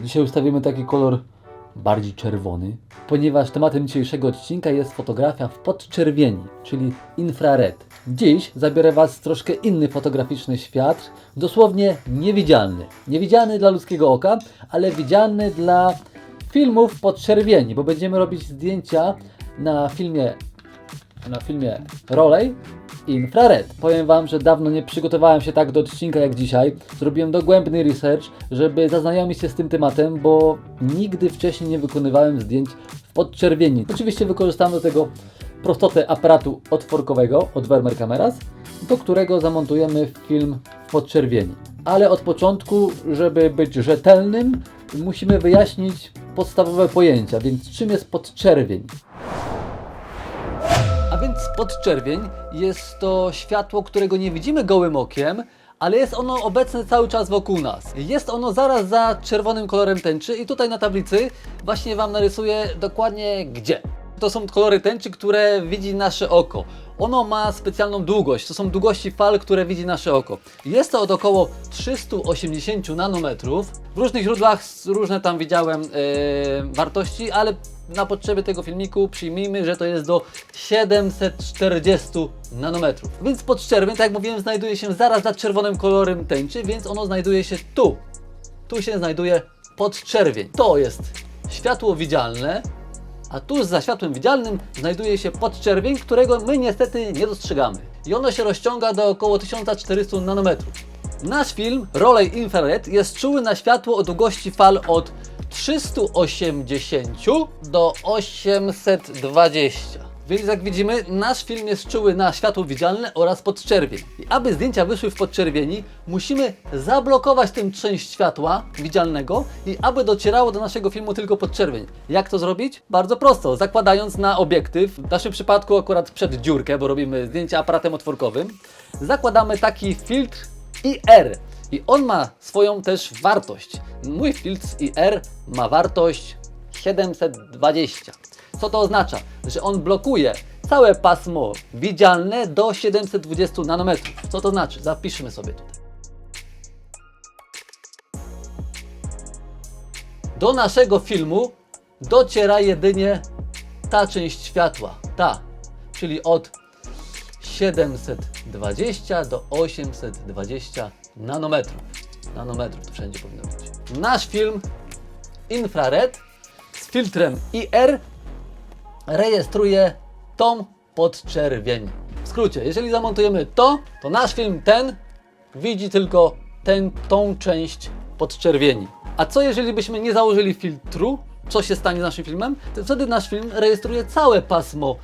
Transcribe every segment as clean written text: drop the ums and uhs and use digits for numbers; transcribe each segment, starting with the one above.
Dzisiaj ustawimy taki kolor bardziej czerwony, ponieważ tematem dzisiejszego odcinka jest fotografia w podczerwieni, czyli infrared. Dziś zabiorę Was w troszkę inny fotograficzny świat, dosłownie niewidzialny. Niewidzialny dla ludzkiego oka, ale widzialny dla filmów podczerwieni, bo będziemy robić zdjęcia na filmie Rolej infrared. Powiem Wam, że dawno nie przygotowałem się tak do odcinka jak dzisiaj. Zrobiłem dogłębny research, żeby zaznajomić się z tym tematem, bo nigdy wcześniej nie wykonywałem zdjęć w podczerwieni. Oczywiście wykorzystałem do tego prostotę aparatu otworkowego od Vermeer Cameras, do którego zamontujemy film w podczerwieni. Ale od początku, żeby być rzetelnym, musimy wyjaśnić podstawowe pojęcia, więc czym jest podczerwień? A więc podczerwień jest to światło, którego nie widzimy gołym okiem, ale jest ono obecne cały czas wokół nas. Jest ono zaraz za czerwonym kolorem tęczy i tutaj na tablicy właśnie Wam narysuję dokładnie gdzie. To są kolory tęczy, które widzi nasze oko. Ono ma specjalną długość, to są długości fal, które widzi nasze oko. Jest to od około 380 nanometrów. W różnych źródłach różne tam widziałem wartości, ale na potrzeby tego filmiku przyjmijmy, że to jest do 740 nanometrów. Więc podczerwień, tak jak mówiłem, znajduje się zaraz za czerwonym kolorem tęczy, więc ono znajduje się tu. Tu się znajduje podczerwień. To jest światło widzialne, a tuż za światłem widzialnym znajduje się podczerwień, którego my niestety nie dostrzegamy. I ono się rozciąga do około 1400 nanometrów. Nasz film Rolej Infrared jest czuły na światło o długości fal od 380 do 820. Więc jak widzimy, nasz film jest czuły na światło widzialne oraz podczerwień. I aby zdjęcia wyszły w podczerwieni, musimy zablokować tę część światła widzialnego i aby docierało do naszego filmu tylko podczerwień. Jak to zrobić? Bardzo prosto, zakładając na obiektyw, w naszym przypadku akurat przed dziurkę, bo robimy zdjęcia aparatem otworkowym, zakładamy taki filtr IR. I on ma swoją też wartość. Mój filtr IR ma wartość 720. Co to oznacza? Że on blokuje całe pasmo widzialne do 720 nanometrów. Co to znaczy? Zapiszmy sobie tutaj. Do naszego filmu dociera jedynie ta część światła. Ta, czyli od 720 do 820 nanometrów. Nanometrów to wszędzie powinno być. Nasz film infrared z filtrem IR rejestruje tą podczerwień. W skrócie, jeżeli zamontujemy to nasz film ten widzi tylko tą część podczerwieni. A co jeżeli byśmy nie założyli filtru? Co się stanie z naszym filmem? To wtedy nasz film rejestruje całe pasmo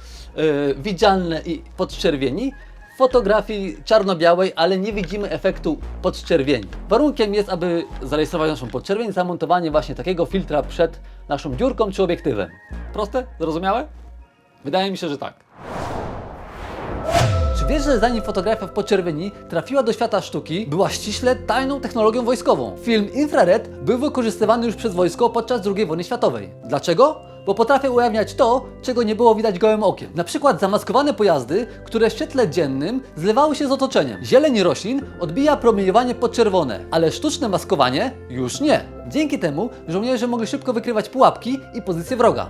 widzialne i podczerwieni w fotografii czarno-białej, ale nie widzimy efektu podczerwieni. Warunkiem jest, aby zarejestrować naszą podczerwień, zamontowanie właśnie takiego filtra przed naszą dziurką czy obiektywem. Proste? Zrozumiałe? Wydaje mi się, że tak. Czy wiesz, że zanim fotografia w podczerwieni trafiła do świata sztuki, była ściśle tajną technologią wojskową? Film infrared był wykorzystywany już przez wojsko podczas II wojny światowej. Dlaczego? Bo potrafię ujawniać to, czego nie było widać gołym okiem. Na przykład zamaskowane pojazdy, które w świetle dziennym zlewały się z otoczeniem. Zieleń roślin odbija promieniowanie podczerwone, ale sztuczne maskowanie już nie. Dzięki temu żołnierze mogli szybko wykrywać pułapki i pozycje wroga.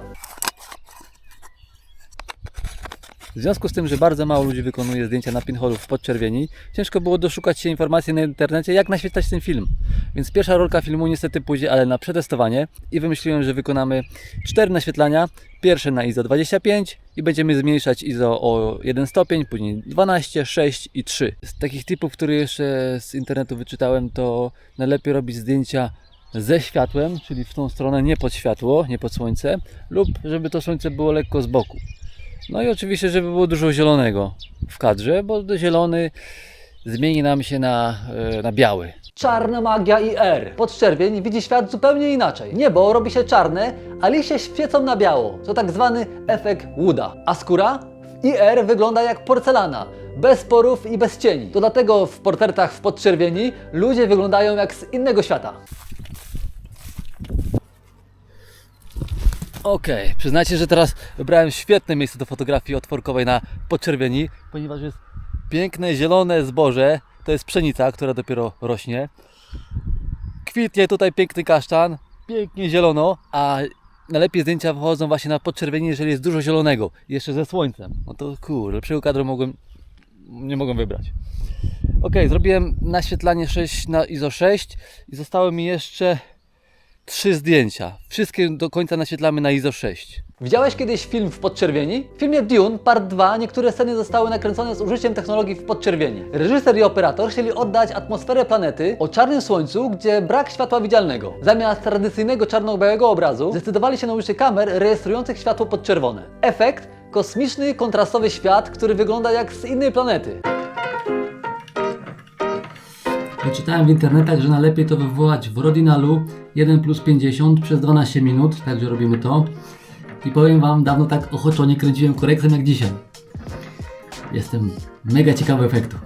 W związku z tym, że bardzo mało ludzi wykonuje zdjęcia na pinholu w podczerwieni, ciężko było doszukać się informacji na internecie, jak naświetlać ten film. Więc pierwsza rolka filmu niestety pójdzie, ale na przetestowanie i wymyśliłem, że wykonamy 4 naświetlania. Pierwsze na ISO 25 i będziemy zmniejszać ISO o 1 stopień, później 12, 6 i 3. Z takich typów, które jeszcze z internetu wyczytałem, to najlepiej robić zdjęcia ze światłem, czyli w tą stronę, nie pod światło, nie pod słońce, lub żeby to słońce było lekko z boku. No i oczywiście, żeby było dużo zielonego w kadrze, bo zielony zmieni nam się na biały. Czarna magia IR. Podczerwień widzi świat zupełnie inaczej. Niebo robi się czarne, a liście świecą na biało. To tak zwany efekt Wooda. A skóra w IR wygląda jak porcelana. Bez porów i bez cieni. To dlatego w portretach w podczerwieni ludzie wyglądają jak z innego świata. Okej, przyznajcie, że teraz wybrałem świetne miejsce do fotografii otworkowej na podczerwieni, ponieważ jest piękne, zielone zboże. To jest pszenica, która dopiero rośnie. Kwitnie tutaj piękny kasztan. pięknie zielono, a najlepiej zdjęcia wychodzą właśnie na podczerwieni, jeżeli jest dużo zielonego, jeszcze ze słońcem. No to kurde, lepszego kadru nie mogłem wybrać. Ok, zrobiłem naświetlanie 6 na ISO 6 i zostały mi jeszcze 3 zdjęcia. Wszystkie do końca naświetlamy na ISO 6. Widziałeś kiedyś film w podczerwieni? W filmie Dune Part 2 niektóre sceny zostały nakręcone z użyciem technologii w podczerwieni. Reżyser i operator chcieli oddać atmosferę planety o czarnym słońcu, gdzie brak światła widzialnego. Zamiast tradycyjnego czarno-białego obrazu zdecydowali się na użycie kamer rejestrujących światło podczerwone. Efekt? Kosmiczny, kontrastowy świat, który wygląda jak z innej planety. Wyczytałem w internetach, że najlepiej to wywołać w Rodinalu 1+50 przez 12 minut, także robimy to. I powiem Wam, dawno tak ochoczo nie kręciłem koreksem jak dzisiaj. Jestem mega ciekawy efektu.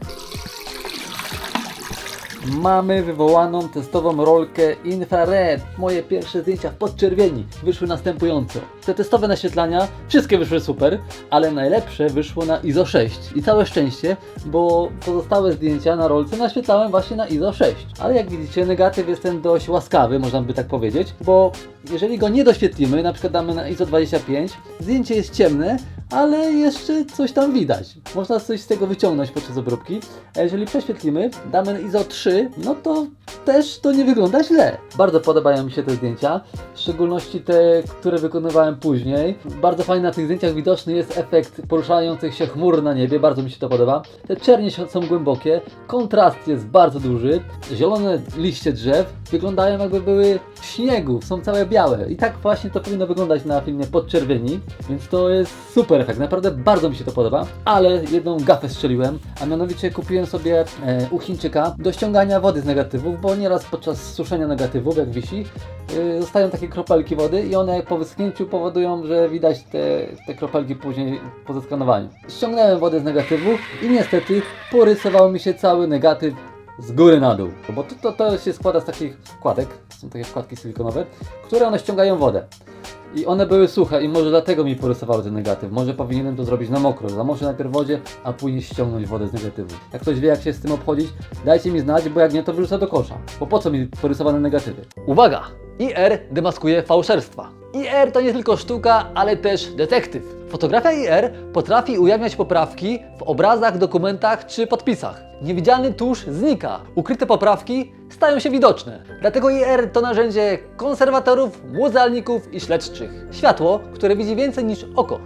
Mamy wywołaną testową rolkę infrared. Moje pierwsze zdjęcia w podczerwieni wyszły następująco. Te testowe naświetlania, wszystkie wyszły super, ale najlepsze wyszło na ISO 6. I całe szczęście, bo pozostałe zdjęcia na rolce naświetlałem właśnie na ISO 6. Ale jak widzicie, negatyw jest ten dość łaskawy, można by tak powiedzieć, bo jeżeli go nie doświetlimy, na przykład damy na ISO 25, zdjęcie jest ciemne, ale jeszcze coś tam widać. Można coś z tego wyciągnąć podczas obróbki. A jeżeli prześwietlimy, damy na ISO 3, no to też to nie wygląda źle. Bardzo podobają mi się te zdjęcia, w szczególności te, które wykonywałem później. Bardzo fajny na tych zdjęciach widoczny jest efekt poruszających się chmur na niebie, bardzo mi się to podoba. Te czernie są głębokie, kontrast jest bardzo duży, zielone liście drzew wyglądają jakby były w śniegu, są całe białe. I tak właśnie to powinno wyglądać na filmie podczerwieni, więc to jest super efekt, naprawdę bardzo mi się to podoba. Ale jedną gafę strzeliłem, a mianowicie kupiłem sobie u Chińczyka do ściągania wody z negatywów, bo nieraz podczas suszenia negatywów, jak wisi, zostają takie kropelki wody i one po wyschnięciu powodują, że widać te kropelki później po zeskanowaniu. Ściągnąłem wodę z negatywu i niestety porysował mi się cały negatyw z góry na dół, bo to się składa z takich wkładek, są takie wkładki silikonowe, które one ściągają wodę. I one były suche i może dlatego mi porysowały ten negatyw. Może powinienem to zrobić na mokro. Zamoczę najpierw w wodzie, a później ściągnąć wodę z negatywu. Jak ktoś wie, jak się z tym obchodzić, dajcie mi znać, bo jak nie, to wyrzucę do kosza. Bo po co mi porysowane negatywy? Uwaga! IR demaskuje fałszerstwa. IR to nie tylko sztuka, ale też detektyw. Fotografia IR potrafi ujawniać poprawki w obrazach, dokumentach czy podpisach. Niewidzialny tusz znika. Ukryte poprawki stają się widoczne. Dlatego IR to narzędzie konserwatorów, muzealników i śledczych. Światło, które widzi więcej niż oko.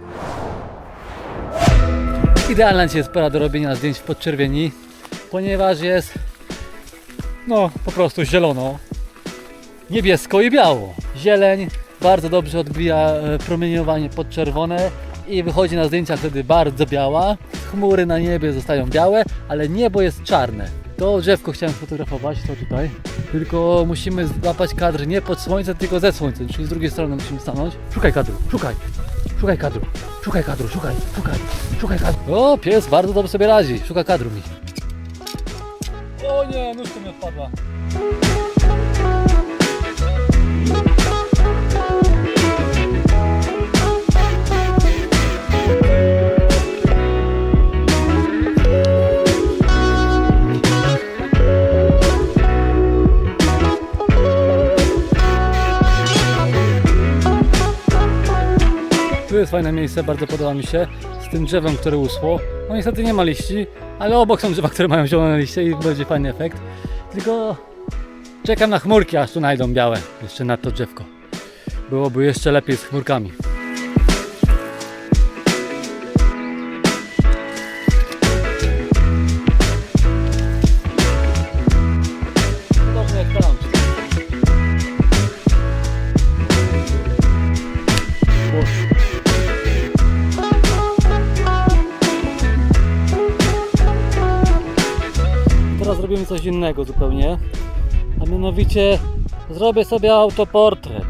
Idealna dzisiaj jest pora do robienia zdjęć w podczerwieni, ponieważ jest po prostu zielono, niebiesko i biało. Zieleń bardzo dobrze odbija promieniowanie podczerwone i wychodzi na zdjęcia wtedy bardzo biała. Chmury na niebie zostają białe, ale niebo jest czarne. To drzewko chciałem sfotografować, to tutaj. Tylko musimy złapać kadr nie pod słońce, tylko ze słońcem, czyli z drugiej strony musimy stanąć. Szukaj kadru, szukaj! Szukaj kadru, szukaj kadru, szukaj kadru. O, pies bardzo dobrze sobie radzi, szuka kadru mi. O nie, nóżka mi odpadła. Tu jest fajne miejsce, bardzo podoba mi się, z tym drzewem, które uschło. No niestety nie ma liści, ale obok są drzewa, które mają zielone liście i będzie fajny efekt. Tylko czekam na chmurki, aż tu najdą białe, jeszcze na to drzewko. Byłoby jeszcze lepiej z chmurkami. Podobnie jak tam. Teraz zrobimy coś innego zupełnie, a mianowicie zrobię sobie autoportret.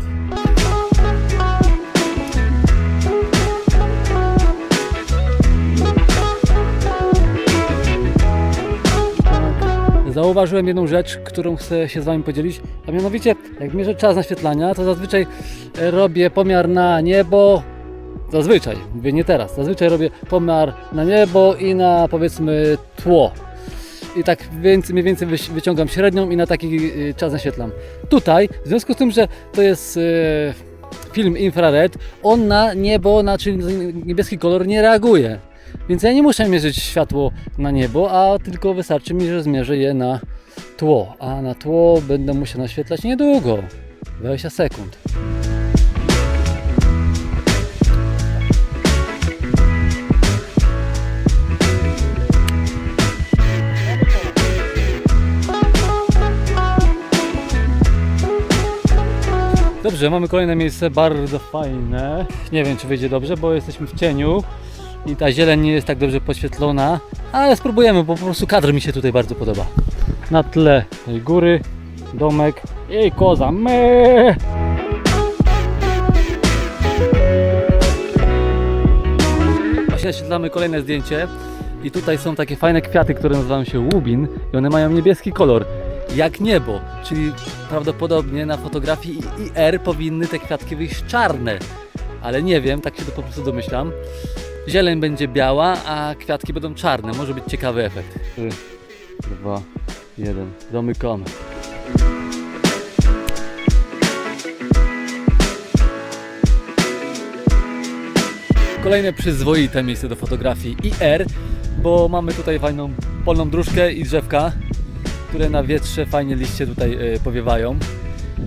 Zauważyłem jedną rzecz, którą chcę się z Wami podzielić, a mianowicie jak mierzę czas naświetlania, to zazwyczaj robię pomiar na niebo. Zazwyczaj, mówię nie teraz, zazwyczaj robię pomiar na niebo i na powiedzmy tło. i tak mniej więcej wyciągam średnią i na taki czas naświetlam. Tutaj, w związku z tym, że to jest film infrared, on na niebo, czyli niebieski kolor nie reaguje. Więc ja nie muszę mierzyć światło na niebo, a tylko wystarczy mi, że zmierzę je na tło. A na tło będę musiał naświetlać niedługo. 20 sekund. Dobrze, mamy kolejne miejsce, bardzo fajne. Nie wiem, czy wyjdzie dobrze, bo jesteśmy w cieniu i ta zieleń nie jest tak dobrze podświetlona, ale spróbujemy, bo po prostu kadr mi się tutaj bardzo podoba. Na tle tej góry, domek i koza. Właśnie naświetlamy kolejne zdjęcie i tutaj są takie fajne kwiaty, które nazywają się łubin i one mają niebieski kolor. Jak niebo, czyli prawdopodobnie na fotografii IR powinny te kwiatki wyjść czarne, ale nie wiem, tak się to po prostu domyślam. Zieleń będzie biała, a kwiatki będą czarne, może być ciekawy efekt. 3, 2, 1, zamykamy. Kolejne przyzwoite miejsce do fotografii IR, bo mamy tutaj fajną polną dróżkę i drzewka, które na wietrze fajnie liście tutaj powiewają.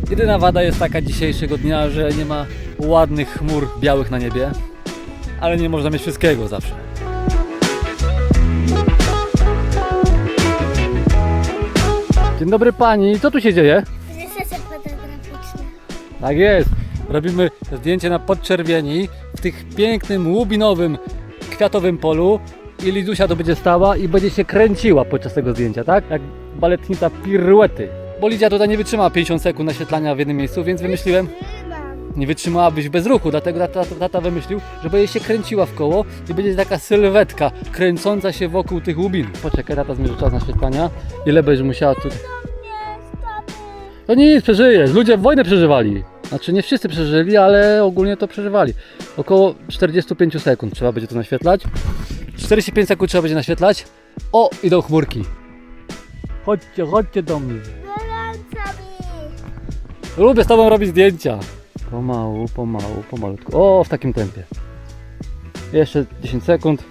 Jedyna wada jest taka dzisiejszego dnia, że nie ma ładnych chmur białych na niebie, ale nie można mieć wszystkiego zawsze. Dzień dobry pani, co tu się dzieje? Sesja fotograficzna. Tak jest, robimy zdjęcie na podczerwieni w tych pięknym, łubinowym, kwiatowym polu i Lidusia to będzie stała i będzie się kręciła podczas tego zdjęcia, tak? Jak baletnica piruety. Bo Lidia tutaj nie wytrzymała 50 sekund naświetlania w jednym miejscu, więc wymyśliłem, nie wytrzymałabyś bez ruchu, dlatego tata wymyślił, że będzie się kręciła w koło i będzie taka sylwetka kręcąca się wokół tych łubinów. Poczekaj, tata zmierzy czas naświetlania. Ile będziesz musiała tutaj... To nic, przeżyjesz. Ludzie wojnę przeżywali. Znaczy nie wszyscy przeżyli, ale ogólnie to przeżywali. Około 45 sekund trzeba będzie to naświetlać. 45 sekund trzeba będzie naświetlać. O, idą chmurki. Chodźcie do mnie. Gorąco mi. Lubię z tobą robić zdjęcia. Pomału, pomalutku. O, w takim tempie. Jeszcze 10 sekund.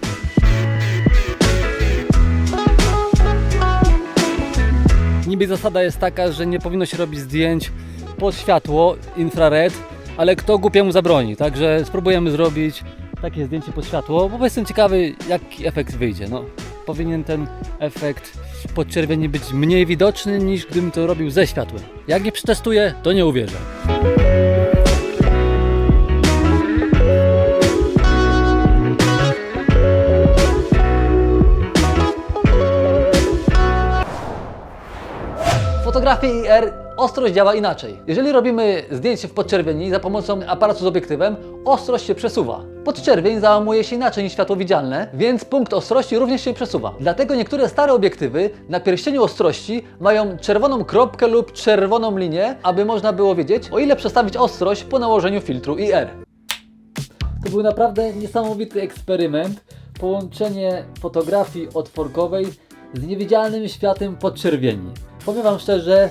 Niby zasada jest taka, że nie powinno się robić zdjęć pod światło infrared, ale kto głupiemu zabroni. Także spróbujemy zrobić takie zdjęcie pod światło, bo jestem ciekawy, jaki efekt wyjdzie. No, powinien ten efekt podczerwieni być mniej widoczny, niż gdybym to robił ze światłem. Jak nie przetestuję, to nie uwierzę. W fotografii IR ostrość działa inaczej. Jeżeli robimy zdjęcie w podczerwieni za pomocą aparatu z obiektywem, ostrość się przesuwa. Podczerwień załamuje się inaczej niż światło widzialne, więc punkt ostrości również się przesuwa. Dlatego niektóre stare obiektywy na pierścieniu ostrości mają czerwoną kropkę lub czerwoną linię, aby można było wiedzieć, o ile przestawić ostrość po nałożeniu filtru IR. To był naprawdę niesamowity eksperyment. Połączenie fotografii otworkowej z niewidzialnym światłem podczerwieni. Powiem Wam szczerze,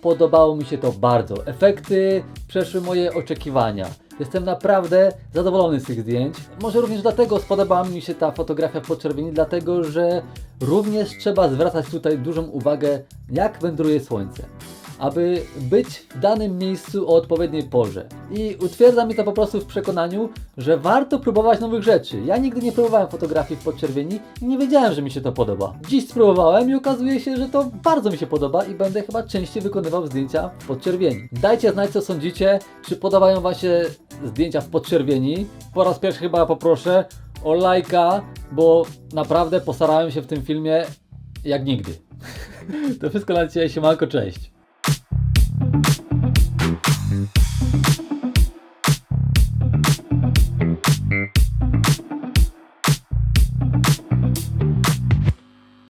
podobało mi się to bardzo. Efekty przeszły moje oczekiwania. Jestem naprawdę zadowolony z tych zdjęć. Może również dlatego spodobała mi się ta fotografia podczerwieni, dlatego że również trzeba zwracać tutaj dużą uwagę, jak wędruje słońce, aby być w danym miejscu o odpowiedniej porze. I utwierdza mnie to po prostu w przekonaniu, że warto próbować nowych rzeczy. Ja nigdy nie próbowałem fotografii w podczerwieni i nie wiedziałem, że mi się to podoba. Dziś spróbowałem i okazuje się, że to bardzo mi się podoba i będę chyba częściej wykonywał zdjęcia w podczerwieni. Dajcie znać, co sądzicie, czy podobają Wam się zdjęcia w podczerwieni. Po raz pierwszy chyba poproszę o lajka, bo naprawdę postarałem się w tym filmie jak nigdy. To wszystko na dzisiaj, siemanko, cześć.